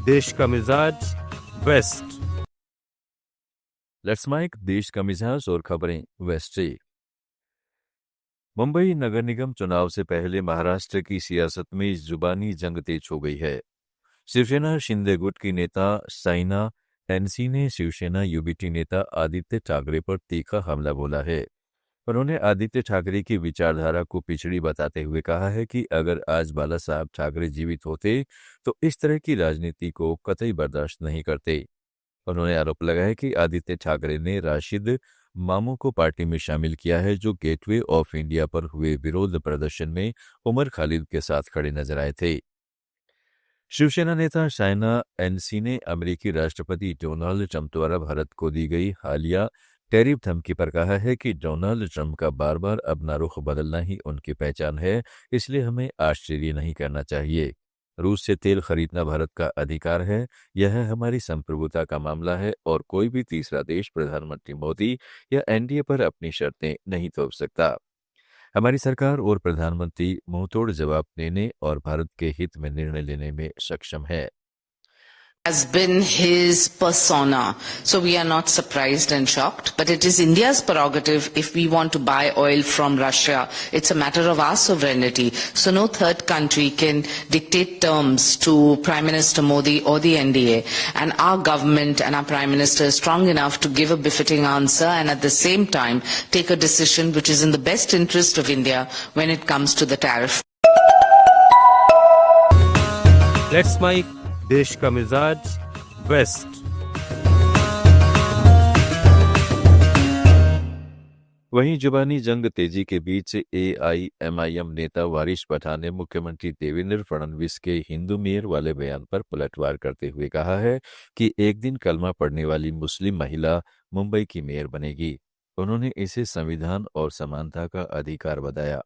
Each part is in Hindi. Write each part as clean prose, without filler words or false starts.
देश का मिजाज वेस्ट। लेट्स माइक देश का मिजाज और खबरें वेस्ट से। मुंबई नगर निगम चुनाव से पहले महाराष्ट्र की सियासत में जुबानी जंग तेज हो गई है। शिवसेना शिंदे गुट की नेता साइना एनसी ने शिवसेना यूबीटी नेता आदित्य ठाकरे पर तीखा हमला बोला है। उन्होंने आदित्य ठाकरे की विचारधारा को पिछड़ी बताते हुए कहा है कि अगर आज बाला साहब ठाकरे जीवित होते तो इस तरह की राजनीति को कतई बर्दाश्त नहीं करते। उन्होंने आरोप लगाया कि आदित्य ठाकरे ने राशिद मामू को पार्टी में शामिल किया है, जो गेटवे ऑफ इंडिया पर हुए विरोध प्रदर्शन में उमर खालिद के साथ खड़े नजर आए थे। शिवसेना नेता साइना एनसी ने अमेरिकी राष्ट्रपति डोनाल्ड ट्रंप द्वारा भारत को दी गई हालिया टैरिफ धमकी पर कहा है कि डोनाल्ड ट्रंप का बार बार अपना रुख बदलना ही उनकी पहचान है, इसलिए हमें आश्चर्य नहीं करना चाहिए। रूस से तेल खरीदना भारत का अधिकार है, यह हमारी संप्रभुता का मामला है और कोई भी तीसरा देश प्रधानमंत्री मोदी या एनडीए पर अपनी शर्तें नहीं थोप सकता। हमारी सरकार और प्रधानमंत्री मुंहतोड़ जवाब देने और भारत के हित में निर्णय लेने में सक्षम है। Has been his persona. So we are not surprised and shocked, but it is India's prerogative if we want to buy oil from Russia. It's a matter of our sovereignty. So no third country can dictate terms to Prime Minister Modi or the NDA. And our government and our Prime Minister is strong enough to give a befitting answer and at the same time take a decision which is in the best interest of India when it comes to the tariff. Let's mic देश का मिजाज वेस्ट। वहीं जुबानी जंग तेजी के बीच एआईएमआईएम नेता वारिस पठान ने मुख्यमंत्री देवेंद्र फडणवीस के हिंदू मेयर वाले बयान पर पलटवार करते हुए कहा है कि एक दिन कलमा पढ़ने वाली मुस्लिम महिला मुंबई की मेयर बनेगी। उन्होंने इसे संविधान और समानता का अधिकार बताया।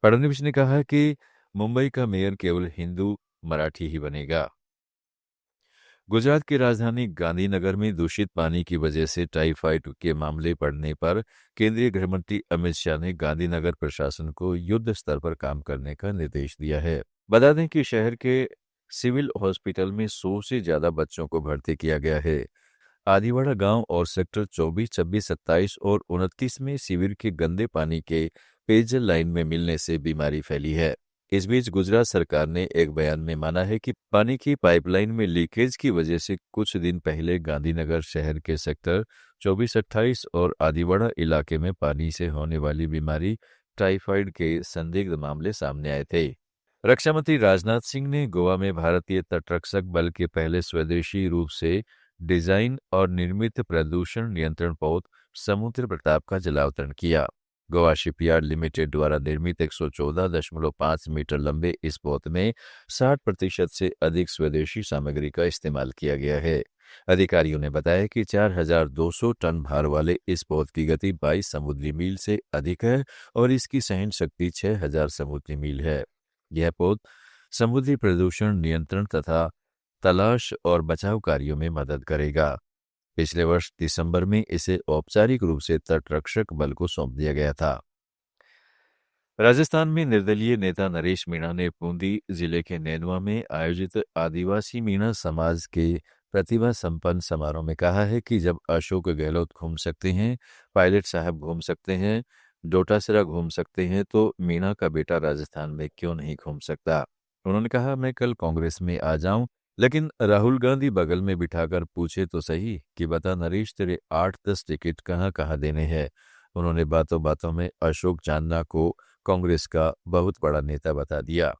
फडणवीस ने कहा कि मुंबई का मेयर केवल हिंदू मराठी ही बनेगा। गुजरात की राजधानी गांधीनगर में दूषित पानी की वजह से टाइफाइड के मामले बढ़ने पर केंद्रीय गृह मंत्री अमित शाह ने गांधीनगर प्रशासन को युद्ध स्तर पर काम करने का निर्देश दिया है। बता दें कि शहर के सिविल हॉस्पिटल में 100 से ज्यादा बच्चों को भर्ती किया गया है। आदिवाड़ा गांव और सेक्टर 24, 26, 27 और 29 में सीवर के गंदे पानी के पेयजल लाइन में मिलने से बीमारी फैली है। इस बीच गुजरात सरकार ने एक बयान में माना है कि पानी की पाइपलाइन में लीकेज की वजह से कुछ दिन पहले गांधीनगर शहर के सेक्टर 24, 28 और आदिवाड़ा इलाके में पानी से होने वाली बीमारी टाइफाइड के संदिग्ध मामले सामने आए थे। रक्षा मंत्री राजनाथ सिंह ने गोवा में भारतीय तटरक्षक बल के पहले स्वदेशी रूप से डिजाइन और निर्मित प्रदूषण नियंत्रण पोत समुद्र प्रताप का जलावतरण किया। गोवा शिपयार्ड लिमिटेड द्वारा निर्मित 114.5 मीटर लंबे इस पोत में 60% से अधिक स्वदेशी सामग्री का इस्तेमाल किया गया है। अधिकारियों ने बताया कि 4200 टन भार वाले इस पोत की गति 22 समुद्री मील से अधिक है और इसकी सहन शक्ति 6000 समुद्री मील है। यह पोत समुद्री प्रदूषण नियंत्रण तथा तलाश और बचाव कार्यों में मदद करेगा। पिछले वर्ष दिसंबर में इसे औपचारिक रूप से तटरक्षक बल को सौंप दिया गया था। राजस्थान में निर्दलीय नेता नरेश मीणा ने बूंदी जिले के नैनवा में आयोजित आदिवासी मीणा समाज के प्रतिभा संपन्न समारोह में कहा है कि जब अशोक गहलोत घूम सकते हैं, पायलट साहब घूम सकते हैं, डोटासरा घूम सकते हैं, तो मीणा का बेटा राजस्थान में क्यों नहीं घूम सकता। उन्होंने कहा, मैं कल कांग्रेस में आ जाऊं, लेकिन राहुल गांधी बगल में बिठाकर पूछे तो सही कि बता नरेश, तेरे 8-10 टिकट कहाँ कहाँ देने हैं। उन्होंने बातों बातों में अशोक चांदना को कांग्रेस का बहुत बड़ा नेता बता दिया।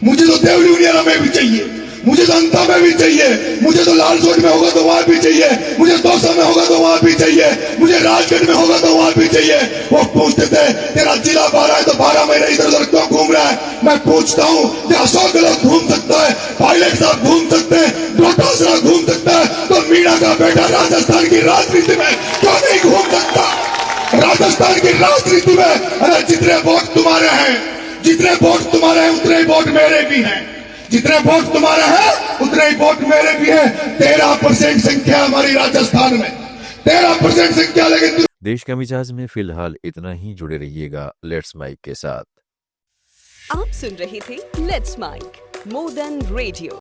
मुझे तो देवरी उनियारा में भी चाहिए, मुझे तो अंता में भी चाहिए, मुझे तो लालसोट में होगा तो वहां भी चाहिए, मुझे दौसा में होगा तो वहां भी चाहिए, मुझे राजगढ़ में होगा तो वहां भी चाहिए। वो पूछते थे तेरा जिला 12 है तो 12 महीने इधर उधर क्यों घूम रहा है। मैं पूछता हूँ अशोक गहलोत घूम सकता है, पायलट साहब घूम सकते हैं, डोटासरा घूम सकता है, तो मीणा का बेटा राजस्थान की राजनीति में क्यों नहीं घूम सकता। राजस्थान की राजनीति में अरे जितने वोट तुम्हारे हैं, जितने वोट तुम्हारे हैं उतने ही वोट मेरे भी हैं, जितने वोट तुम्हारे हैं उतने ही वोट मेरे भी हैं। 13% संख्या हमारी राजस्थान में, 13% संख्या। लेकिन देश का मिजाज में फिलहाल इतना ही। जुड़े रहिएगा लेट्स माइक के साथ। आप सुन रहे थे let's mic more than radio.